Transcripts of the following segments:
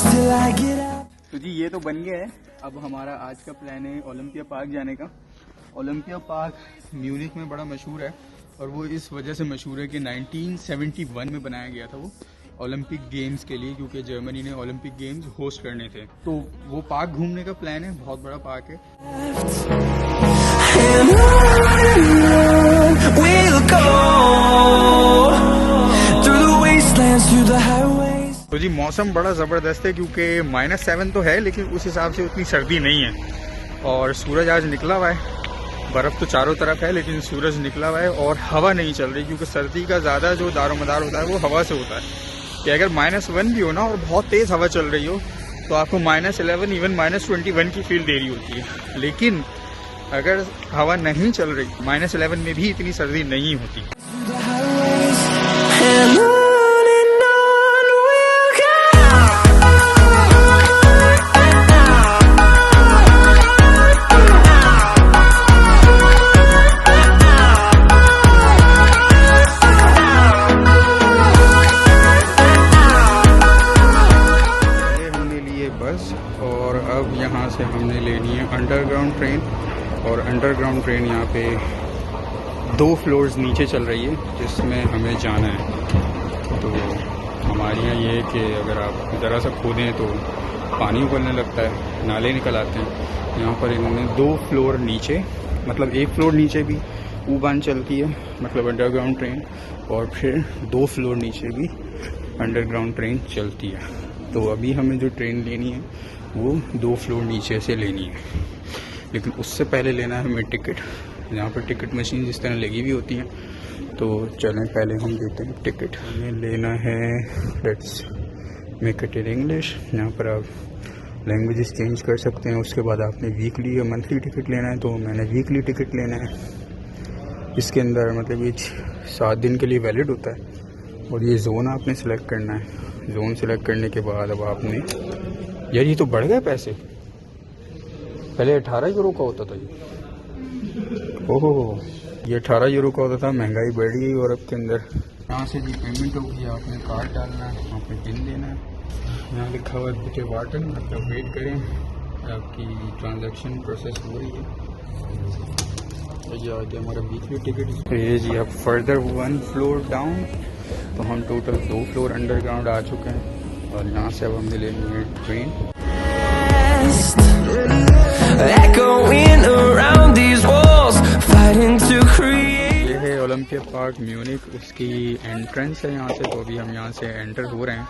till I get out. तो जी ये तो बन गया है। अब हमारा आज का प्लान है ओलंपिया पार्क जाने का। ओलंपिया पार्क म्यूनिख में बड़ा मशहूर है और वो इस वजह से मशहूर है कि 1971 में बनाया गया था वो ओलंपिक गेम्स के लिए, क्योंकि जर्मनी ने ओलंपिक गेम्स होस्ट करने थे। तो वो पार्क घूमने का प्लान है, बहुत बड़ा पार्क है। तो जी मौसम बड़ा ज़बरदस्त है क्योंकि -7 तो है लेकिन उस हिसाब से उतनी सर्दी नहीं है और सूरज आज निकला हुआ है। बर्फ़ तो चारों तरफ है लेकिन सूरज निकला हुआ है और हवा नहीं चल रही, क्योंकि सर्दी का ज़्यादा जो दारोमदार होता है वो हवा से होता है कि अगर -1 भी हो ना और बहुत तेज़ हवा चल रही हो तो आपको -11 इवन -21 की फील दे रही होती है। लेकिन अगर हवा नहीं चल रही -11 में भी इतनी सर्दी नहीं होती। और अब यहाँ से हमने लेनी है अंडरग्राउंड ट्रेन और अंडरग्राउंड ट्रेन यहाँ पे 2 फ्लोर्स नीचे चल रही है जिसमें हमें जाना है। तो हमारे यहाँ ये है कि अगर आप ज़रा सा खोदें तो पानी उबलने लगता है, नाले निकल आते हैं। यहाँ पर इन्होंने 2 फ्लोर नीचे, मतलब 1 फ्लोर नीचे भी U-Bahn चलती है, मतलब अंडरग्राउंड ट्रेन, और फिर 2 फ्लोर नीचे भी अंडरग्राउंड ट्रेन चलती है। तो अभी हमें जो ट्रेन लेनी है वो 2 फ्लोर नीचे से लेनी है, लेकिन उससे पहले लेना है हमें टिकट। यहाँ पर टिकट मशीन जिस तरह लगी हुई होती हैं, तो चलें पहले हम देते हैं टिकट। हमें लेना है, let's make it in English. यहाँ पर आप लैंग्वेजेस चेंज कर सकते हैं। उसके बाद आपने वीकली या मंथली टिकट लेना है, तो मैंने वीकली टिकट लेना है। इसके अंदर मतलब ये 7 दिन के लिए वैलिड होता है और ये जोन आपने सेलेक्ट करना है। जोन सेलेक्ट करने के बाद अब आपने, यार ये तो बढ़ गए पैसे, पहले 18 यूरो का होता था ये। ओहो, ये 18 यूरो का होता था, महंगाई बढ़ गई। और अब के अंदर यहाँ से जी पेमेंट होगी, आपने कार्ड डालना है, आपने पिन देना है। यहाँ लिखा हुआ है वाटन, मतलब वेट करें, आपकी ट्रांजैक्शन प्रोसेस हो रही है। ये आ गया हमारा वीकली टिकट। ये जी अब फर्दर 1 फ्लोर डाउन, तो हम टोटल 2 फ्लोर अंडरग्राउंड आ चुके हैं और यहाँ से अब हमने लेनी है ट्रेन। ये है ओलंपिया पार्क म्यूनिख, उसकी एंट्रेंस है यहाँ से। तो अभी हम यहाँ से एंटर हो रहे हैं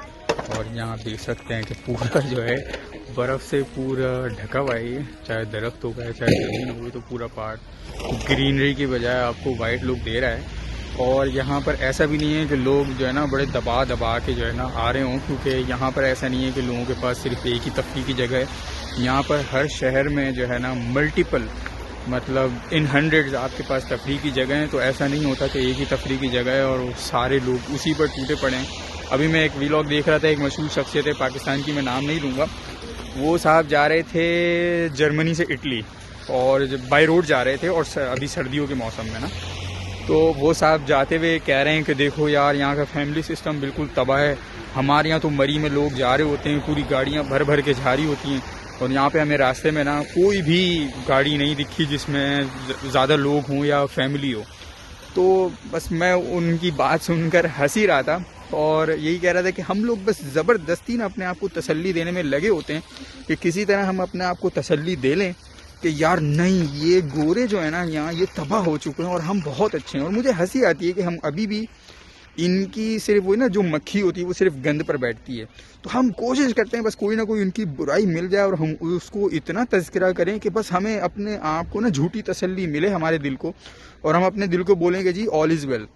और यहाँ देख सकते हैं कि पूरा जो है बर्फ़ से पूरा ढका हुआ है। चाहे दरख्त हो गए चाहे ज़मीन हो गई, तो पूरा पार्क ग्रीनरी की बजाय आपको वाइट लुक दे रहा है। और यहाँ पर ऐसा भी नहीं है कि लोग जो है ना बड़े दबा के जो है ना आ रहे हों, क्योंकि यहाँ पर ऐसा नहीं है कि लोगों के पास सिर्फ एक ही तफरीह की जगह है। यहाँ पर हर शहर में जो है ना मल्टीपल, मतलब इन हंड्रेड्स आपके पास तफरीह की जगह है। तो ऐसा नहीं होता कि एक ही तफरीह की जगह है और सारे लोग उसी पर टूटे पड़े हैं। अभी मैं एक व्लॉग देख रहा था, एक मशहूर शख्सियत है पाकिस्तान की, मैं नाम नहीं लूँगा, वो साहब जा रहे थे जर्मनी से इटली और बाई रोड जा रहे थे, और अभी सर्दियों के मौसम में ना, तो वो साहब जाते हुए कह रहे हैं कि देखो यार यहाँ का फैमिली सिस्टम बिल्कुल तबाह है। हमारे यहाँ तो मरी में लोग जा रहे होते हैं, पूरी गाड़ियाँ भर भर के जा रही होती हैं, और यहाँ पे हमें रास्ते में ना कोई भी गाड़ी नहीं दिखी जिसमें ज़्यादा लोग हों या फैमिली हो। तो बस मैं उनकी बात सुनकर हंस ही रहा था और यही कह रहा था कि हम लोग बस ज़बरदस्ती ना अपने आप को तसल्ली देने में लगे होते हैं कि किसी तरह हम अपने आप को तसल्ली दे लें कि यार नहीं, ये गोरे जो है ना यहाँ ये तबाह हो चुके हैं और हम बहुत अच्छे हैं। और मुझे हंसी आती है कि हम अभी भी इनकी सिर्फ वो ना जो मक्खी होती है वो सिर्फ गंद पर बैठती है, तो हम कोशिश करते हैं बस कोई ना कोई उनकी बुराई मिल जाए और हम उसको इतना तज़किरा करें कि बस हमें अपने आप को ना झूठी तसल्ली मिले हमारे दिल को, और हम अपने दिल को बोलें कि जी ऑल इज़ वेल।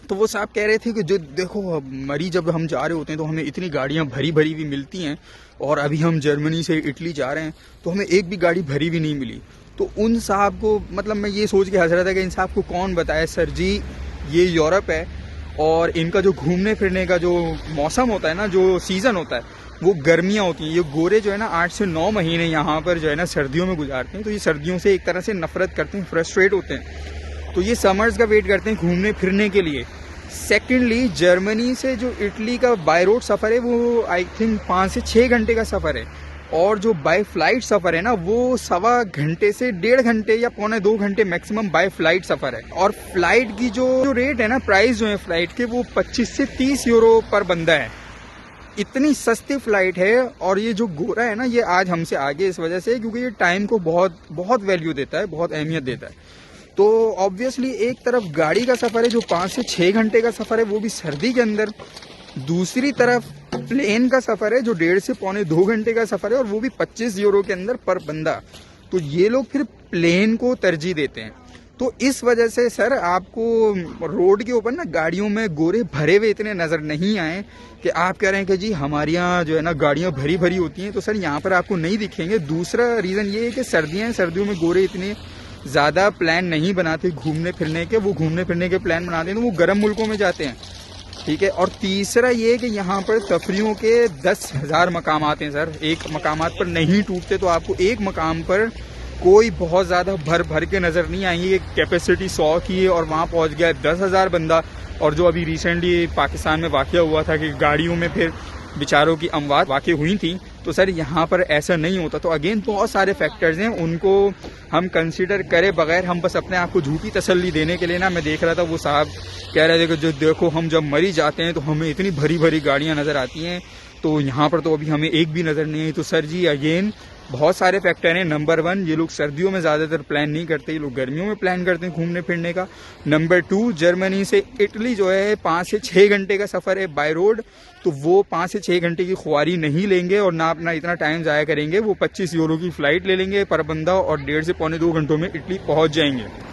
तो वो साहब कह रहे थे कि जो देखो मरी जब हम जा रहे होते हैं तो हमें इतनी गाड़ियाँ भरी भरी भी मिलती हैं, और अभी हम जर्मनी से इटली जा रहे हैं तो हमें एक भी गाड़ी भरी भी नहीं मिली। तो उन साहब को, मतलब मैं ये सोच के हंस रहा था कि इन साहब को कौन बताए, सर जी ये यूरोप है और इनका जो घूमने फिरने का जो मौसम होता है ना, जो सीज़न होता है, वो गर्मियाँ होती हैं। ये गोरे जो है ना 8 से 9 महीने यहाँ पर जो है ना सर्दियों में गुजारते हैं, तो ये सर्दियों से एक तरह से नफरत करते हैं, फ्रस्ट्रेट होते हैं। तो ये समर्स का वेट करते हैं घूमने फिरने के लिए। सेकेंडली जर्मनी से जो इटली का बाय रोड सफ़र है वो आई थिंक 5 से 6 घंटे का सफ़र है, और जो बाय फ्लाइट सफ़र है ना वो 1.25 घंटे से 1.5 घंटे या 1.25 घंटे मैक्सिमम बाय फ्लाइट सफ़र है। और फ्लाइट की जो रेट है ना, प्राइस जो है फ्लाइट के, वो 25 से 30 यूरो पर बंदा है। इतनी सस्ती फ्लाइट है। और ये जो गोरा है ना, ये आज हमसे आगे इस वजह से क्योंकि ये टाइम को बहुत बहुत वैल्यू देता है, बहुत अहमियत देता है। तो ऑब्वियसली एक तरफ गाड़ी का सफ़र है जो 5 से 6 घंटे का सफ़र है, वो भी सर्दी के अंदर। दूसरी तरफ प्लेन का सफ़र है जो 1.5 से 1.25 घंटे का सफ़र है, और वो भी 25 यूरो के अंदर पर बंदा। तो ये लोग फिर प्लेन को तरजीह देते हैं। तो इस वजह से सर आपको रोड के ऊपर ना गाड़ियों में गोरे भरे हुए इतने नज़र नहीं आए कि आप कह रहे हैं कि जी हमारे यहाँ जो है ना गाड़ियाँ भरी भरी होती हैं, तो सर यहाँ पर आपको नहीं दिखेंगे। दूसरा रीज़न ये है कि सर्दियाँ हैं, सर्दियों में गोरे इतने ज़्यादा प्लान नहीं बनाते घूमने फिरने के। वो घूमने फिरने के प्लान बनाते हैं तो वो गर्म मुल्कों में जाते हैं, ठीक है। और तीसरा ये कि यहाँ पर तफरीहों के 10,000 मकाम आते हैं सर, एक मकामात पर नहीं टूटते। तो आपको एक मकाम पर कोई बहुत ज़्यादा भर भर के नज़र नहीं आएंगे। कैपेसिटी 100 की है और वहाँ पहुँच गया 10,000 बंदा। और जो अभी रिसेंटली पाकिस्तान में वाक़या हुआ था कि गाड़ियों में फिर बेचारों की अमवात वाक़ई हुई थी, तो सर यहाँ पर ऐसा नहीं होता। तो अगेन बहुत सारे फैक्टर्स हैं, उनको हम कंसीडर करे बगैर हम बस अपने आप को झूठी तसल्ली देने के लिए ना, मैं देख रहा था वो साहब कह रहे थे कि जो देखो हम जब मरी जाते हैं तो हमें इतनी भरी भरी गाड़ियाँ नज़र आती हैं, तो यहाँ पर तो अभी हमें एक भी नज़र नहीं आई। तो सर जी अगेन बहुत सारे फैक्टर हैं। नंबर 1, ये लोग सर्दियों में ज़्यादातर प्लान नहीं करते, ये लोग गर्मियों में प्लान करते हैं घूमने फिरने का। नंबर 2, जर्मनी से इटली जो है 5 से 6 घंटे का सफ़र है बाय रोड, तो वो 5 से 6 घंटे की ख्वारी नहीं लेंगे और ना अपना इतना टाइम ज़ाया करेंगे। वो 25 यूरो की फ़्लाइट ले लेंगे पर बंदा और 1.5 से 1.25 घंटों में इटली पहुँच जाएंगे।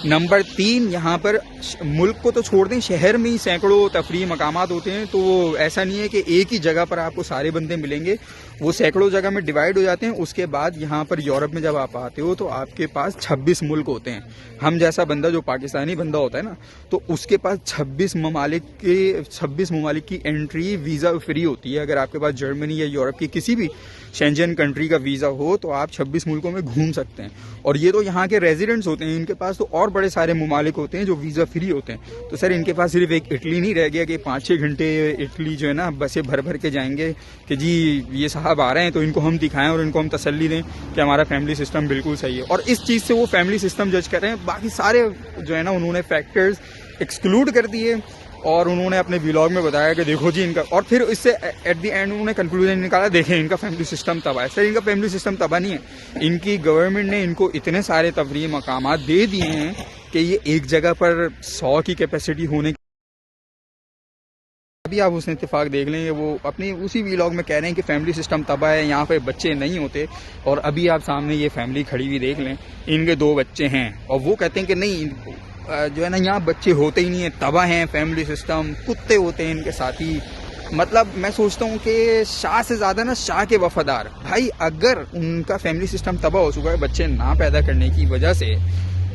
नंबर 3, यहाँ पर मुल्क को तो छोड़ दें, शहर में ही सैकड़ों तफरीह मकामात होते हैं। तो ऐसा नहीं है कि एक ही जगह पर आपको सारे बंदे मिलेंगे, वो सैकड़ों जगह में डिवाइड हो जाते हैं। उसके बाद यहाँ पर यूरोप में जब आप आते हो तो आपके पास 26 मुल्क होते हैं। हम जैसा बंदा जो पाकिस्तानी बंदा होता है ना, तो उसके पास 26 ममालिक की एंट्री वीज़ा फ्री होती है। अगर आपके पास जर्मनी या यूरोप की किसी भी शेंजन कंट्री का वीज़ा हो तो आप 26 मुल्कों में घूम सकते हैं। और ये तो यहाँ के रेजिडेंट्स होते हैं, इनके पास तो और बड़े सारे ममालिक होते हैं जो वीज़ा फ्री होते हैं। तो सर इनके पास सिर्फ एक इटली नहीं रह गया कि 5-6 घंटे इटली जो है ना बसें भर भर के जाएंगे कि जी ये साहब आ रहे हैं तो इनको हम दिखाएं और इनको हम तसल्ली दें कि हमारा फैमिली सिस्टम बिल्कुल सही है। और इस चीज़ से वो फैमिली सिस्टम जज कर रहे हैं। बाकी सारे जो है ना उन्होंने फैक्टर्स एक्सक्लूड कर दिए और उन्होंने अपने व्लॉग में बताया कि देखो जी इनका, और फिर इससे एट द एंड उन्होंने कंक्लूजन निकाला, देखें इनका फैमिली सिस्टम तबाह है। सर इनका फैमिली सिस्टम तबाह नहीं है, इनकी गवर्नमेंट ने इनको इतने सारे तफरीह मकामात दे दिए हैं कि ये एक जगह पर 100 की कैपेसिटी होने की, अभी आप उसने इत्तेफाक देख लेंगे, वो अपनी उसी व्लॉग में कह रहे हैं कि फैमिली सिस्टम तबाह है, यहाँ पे बच्चे नहीं होते। और अभी आप सामने ये फैमिली खड़ी हुई देख लें, इनके 2 बच्चे हैं और वो कहते हैं कि नहीं जो है ना यहाँ बच्चे होते ही नहीं है, तबाह हैं फैमिली सिस्टम, कुत्ते होते हैं इनके साथी। मतलब मैं सोचता हूँ कि शाह से ज़्यादा ना शाह के वफादार। भाई अगर उनका फैमिली सिस्टम तबाह हो चुका है बच्चे ना पैदा करने की वजह से,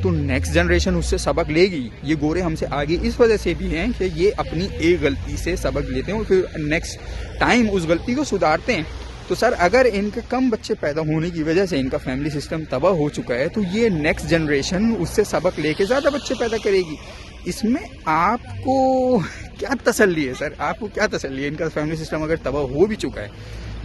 तो नेक्स्ट जनरेशन उससे सबक लेगी। ये गोरे हमसे आगे इस वजह से भी हैं कि ये अपनी एक गलती से सबक लेते हैं और फिर नेक्स्ट टाइम उस गलती को सुधारते हैं। तो सर अगर इनके कम बच्चे पैदा होने की वजह से इनका फैमिली सिस्टम तबाह हो चुका है, तो ये नेक्स्ट जनरेशन उससे सबक लेके ज़्यादा बच्चे पैदा करेगी। इसमें आपको क्या तसल्ली है सर, आपको क्या तसल्ली है? इनका फैमिली सिस्टम अगर तबाह हो भी चुका है,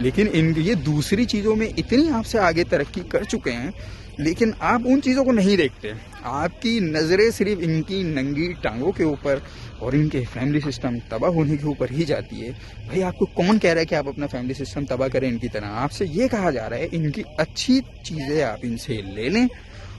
लेकिन ये दूसरी चीज़ों में इतनी आपसे आगे तरक्की कर चुके हैं, लेकिन आप उन चीज़ों को नहीं देखते। आपकी नज़रें सिर्फ इनकी नंगी टांगों के ऊपर और इनके फैमिली सिस्टम तबाह होने के ऊपर ही जाती है। भाई आपको कौन कह रहा है कि आप अपना फैमिली सिस्टम तबाह करें इनकी तरह? आपसे ये कहा जा रहा है इनकी अच्छी चीज़ें आप इनसे ले लें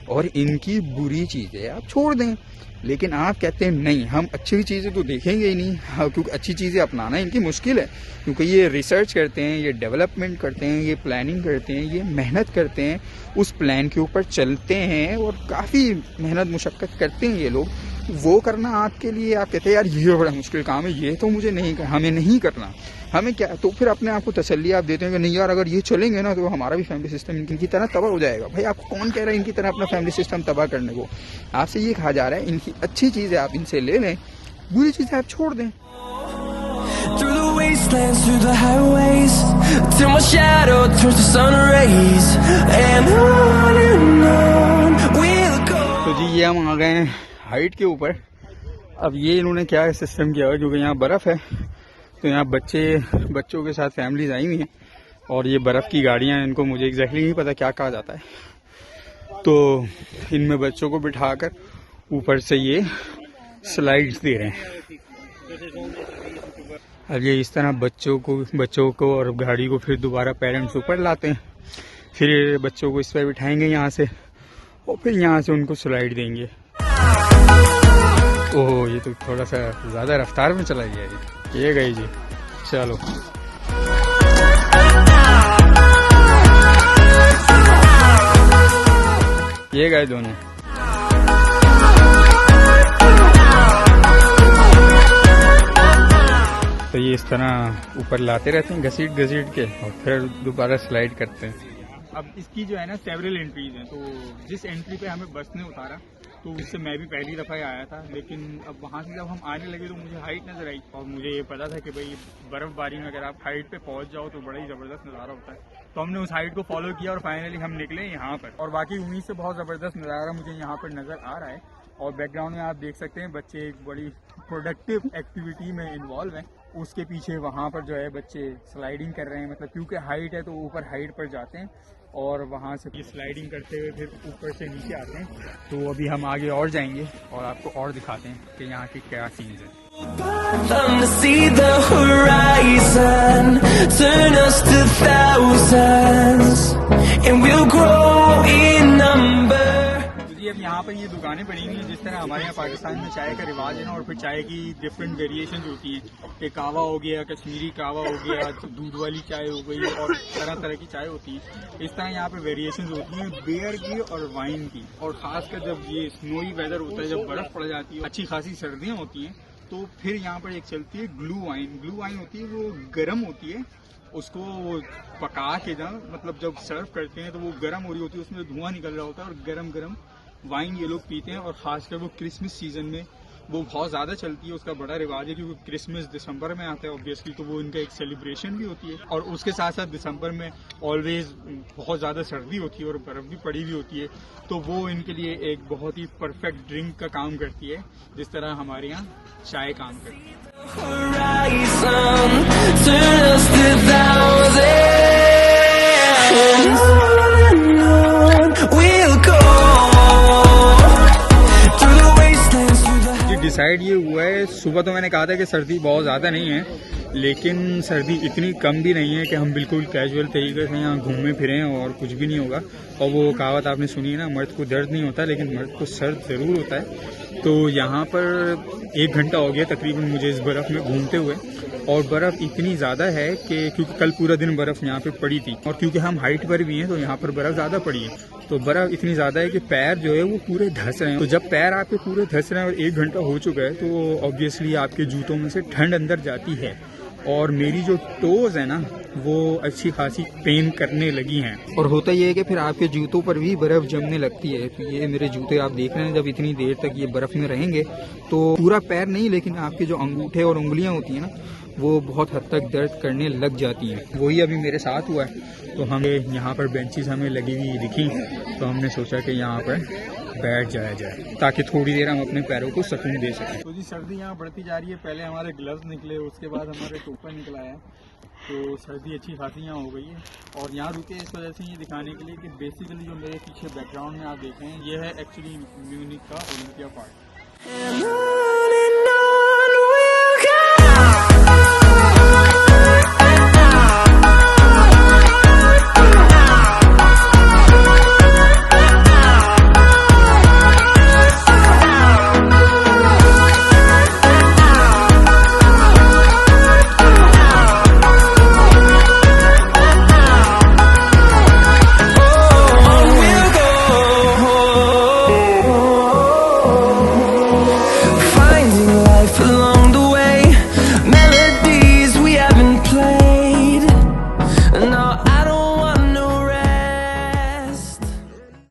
और इनकी बुरी चीज़ें आप छोड़ दें। लेकिन आप कहते हैं नहीं, हम अच्छी चीज़ें तो देखेंगे ही नहीं। हाँ, क्योंकि अच्छी चीज़ें अपनाना इनकी मुश्किल है, क्योंकि ये रिसर्च करते हैं, ये डेवलपमेंट करते हैं, ये प्लानिंग करते हैं, ये मेहनत करते हैं, उस प्लान के ऊपर चलते हैं और काफ़ी मेहनत मुशक्क़त करते हैं ये लोग। वो करना आपके लिए, आप कहते हैं यार ये बड़ा मुश्किल काम है, ये तो मुझे नहीं हमें नहीं करना, हमें क्या, तो फिर अपने आप को तसल्ली आप देते हैं कि नहीं यार अगर ये चलेंगे ना तो हमारा भी फैमिली सिस्टम इनकी तरह तबाह हो जाएगा। भाई आपको कौन कह रहा है इनकी तरह अपना फैमिली सिस्टम तबाह करने को? आपसे ये कहा जा रहा है इनकी अच्छी चीज़ें आप इनसे ले लें, बुरी चीज़ें आप छोड़ दें। तो जी ये हम आ गए हैं हाइट के ऊपर अब ये इन्होंने क्या सिस्टम किया है, क्योंकि यहाँ बर्फ़ है तो यहाँ बच्चों के साथ फैमिलीज आई हुई हैं और ये बर्फ़ की गाड़ियाँ हैं, इनको मुझे एग्जैक्टली नहीं पता क्या कहा जाता है। तो इनमें बच्चों को बिठाकर ऊपर से ये स्लाइड्स दे रहे हैं। अब ये इस तरह बच्चों को और गाड़ी को फिर दोबारा पेरेंट्स ऊपर लाते हैं, फिर बच्चों को इस पर बिठाएंगे यहाँ से और फिर यहाँ से उनको स्लाइड देंगे। ओह ये तो थोड़ा सा ज़्यादा रफ्तार में चला गया ये गई जी। चलो ये गए दोनों। तो ये इस तरह ऊपर लाते रहते हैं घसीट के और फिर दोबारा स्लाइड करते हैं। अब इसकी जो है ना सेवरल एंट्रीज हैं, तो जिस एंट्री पे हमें बस ने उतारा तो उससे मैं भी पहली दफ़ा ही आया था, लेकिन अब वहाँ से जब हम आने लगे तो मुझे हाइट नज़र आई और मुझे ये पता था कि भाई बर्फ़बारी में अगर आप हाइट पे पहुँच जाओ तो बड़ा ही ज़बरदस्त नज़ारा होता है। तो हमने उस हाइट को फॉलो किया और फाइनली हम निकले यहाँ पर, और बाकी उम्मीद से बहुत ज़बरदस्त नज़ारा मुझे यहाँ पर नज़र आ रहा है। और बैकग्राउंड में आप देख सकते हैं बच्चे एक बड़ी प्रोडक्टिव एक्टिविटी में इन्वॉल्व हैं। उसके पीछे वहाँ पर जो है बच्चे स्लाइडिंग कर रहे हैं, मतलब क्योंकि हाइट है तो ऊपर हाइट पर जाते हैं और वहाँ से स्लाइडिंग करते हुए फिर ऊपर से नीचे आते हैं। तो अभी हम आगे और जाएंगे और आपको और दिखाते हैं कि यहाँ की क्या सीन्स है। अब यहाँ पर ये दुकानें पड़ी हुई हैं, जिस तरह हमारे यहाँ पाकिस्तान में चाय का रिवाज है ना, और फिर चाय की डिफरेंट वेरिएशन होती हैं कि कावा हो गया, कश्मीरी कावा हो गया, दूध वाली चाय हो गई और तरह तरह की चाय होती है। इस तरह यहाँ पे वेरिएशन होती हैं बियर की और वाइन की, और खासकर जब ये स्नोई वेदर होता है, जब बर्फ़ पड़ जाती है, अच्छी खासी सर्दियाँ होती हैं, तो फिर यहाँ पर एक चलती है ग्लू वाइन। ग्लू वाइन होती है वो गर्म होती है, उसको पका के ना, मतलब जब सर्व करते हैं तो वो गर्म हो रही होती है, उसमें धुआं निकल रहा होता है और गर्म गर्म वाइन ये लोग पीते हैं। और खासकर वो क्रिसमस सीजन में वो बहुत ज़्यादा चलती है, उसका बड़ा रिवाज है, क्योंकि क्रिसमस दिसंबर में आता है ऑब्वियसली, तो वो इनका एक सेलिब्रेशन भी होती है। और उसके साथ साथ दिसंबर में ऑलवेज बहुत ज़्यादा सर्दी होती है और बर्फ़ भी पड़ी हुई होती है, तो वो इनके लिए एक बहुत ही परफेक्ट ड्रिंक का काम करती है, जिस तरह हमारे यहाँ चाय काम करती है। डिसाइड ये हुआ है, सुबह तो मैंने कहा था कि सर्दी बहुत ज़्यादा नहीं है, लेकिन सर्दी इतनी कम भी नहीं है कि हम बिल्कुल कैजुअल तरीके से यहाँ घूमें फिरें और कुछ भी नहीं होगा। और वो कहावत आपने सुनी है ना, मर्द को दर्द नहीं होता लेकिन मर्द को सर्द ज़रूर होता है। तो यहाँ पर 1 घंटा हो गया तकरीबन मुझे इस बर्फ़ में घूमते हुए, और बर्फ़ इतनी ज़्यादा है कि क्योंकि कल पूरा दिन बर्फ़ यहाँ पे पड़ी थी, और क्योंकि हम हाइट पर भी हैं तो यहाँ पर बर्फ़ ज़्यादा पड़ी है, तो बर्फ़ इतनी ज़्यादा है कि पैर जो है वो पूरे धंस रहे हैं। तो जब पैर आपके पूरे धंस रहे हैं और 1 घंटा हो चुका है तो ऑब्वियसली आपके जूतों में से ठंड अंदर जाती है, और मेरी जो टोज़ है ना वो अच्छी खासी पेन करने लगी हैं। और होता ये है कि फिर आपके जूतों पर भी बर्फ़ जमने लगती है। तो ये मेरे जूते आप देख रहे हैं, जब इतनी देर तक ये बर्फ़ में रहेंगे तो पूरा पैर नहीं, लेकिन आपके जो अंगूठे और उंगलियां होती हैं ना, वो बहुत हद तक दर्द करने लग जाती हैं। वही अभी मेरे साथ हुआ है। तो हमें यहाँ पर बेंचेस हमें लगी हुई दिखी, तो हमने सोचा कि यहाँ पर बैठ जाया जाए ताकि थोड़ी देर हम अपने पैरों को सुकून दे सकें। तो जी सर्दी यहाँ बढ़ती जा रही है, पहले हमारे ग्लव्स निकले, उसके बाद हमारे टोपा निकला है, तो सर्दी अच्छी खासी यहाँ हो गई है। और यहाँ रुके इस वजह से ये दिखाने के लिए कि बेसिकली जो मेरे पीछे बैकग्राउंड में आप देख रहे हैं, ये है एक्चुअली म्यूनिख का ओलंपिया पार्क।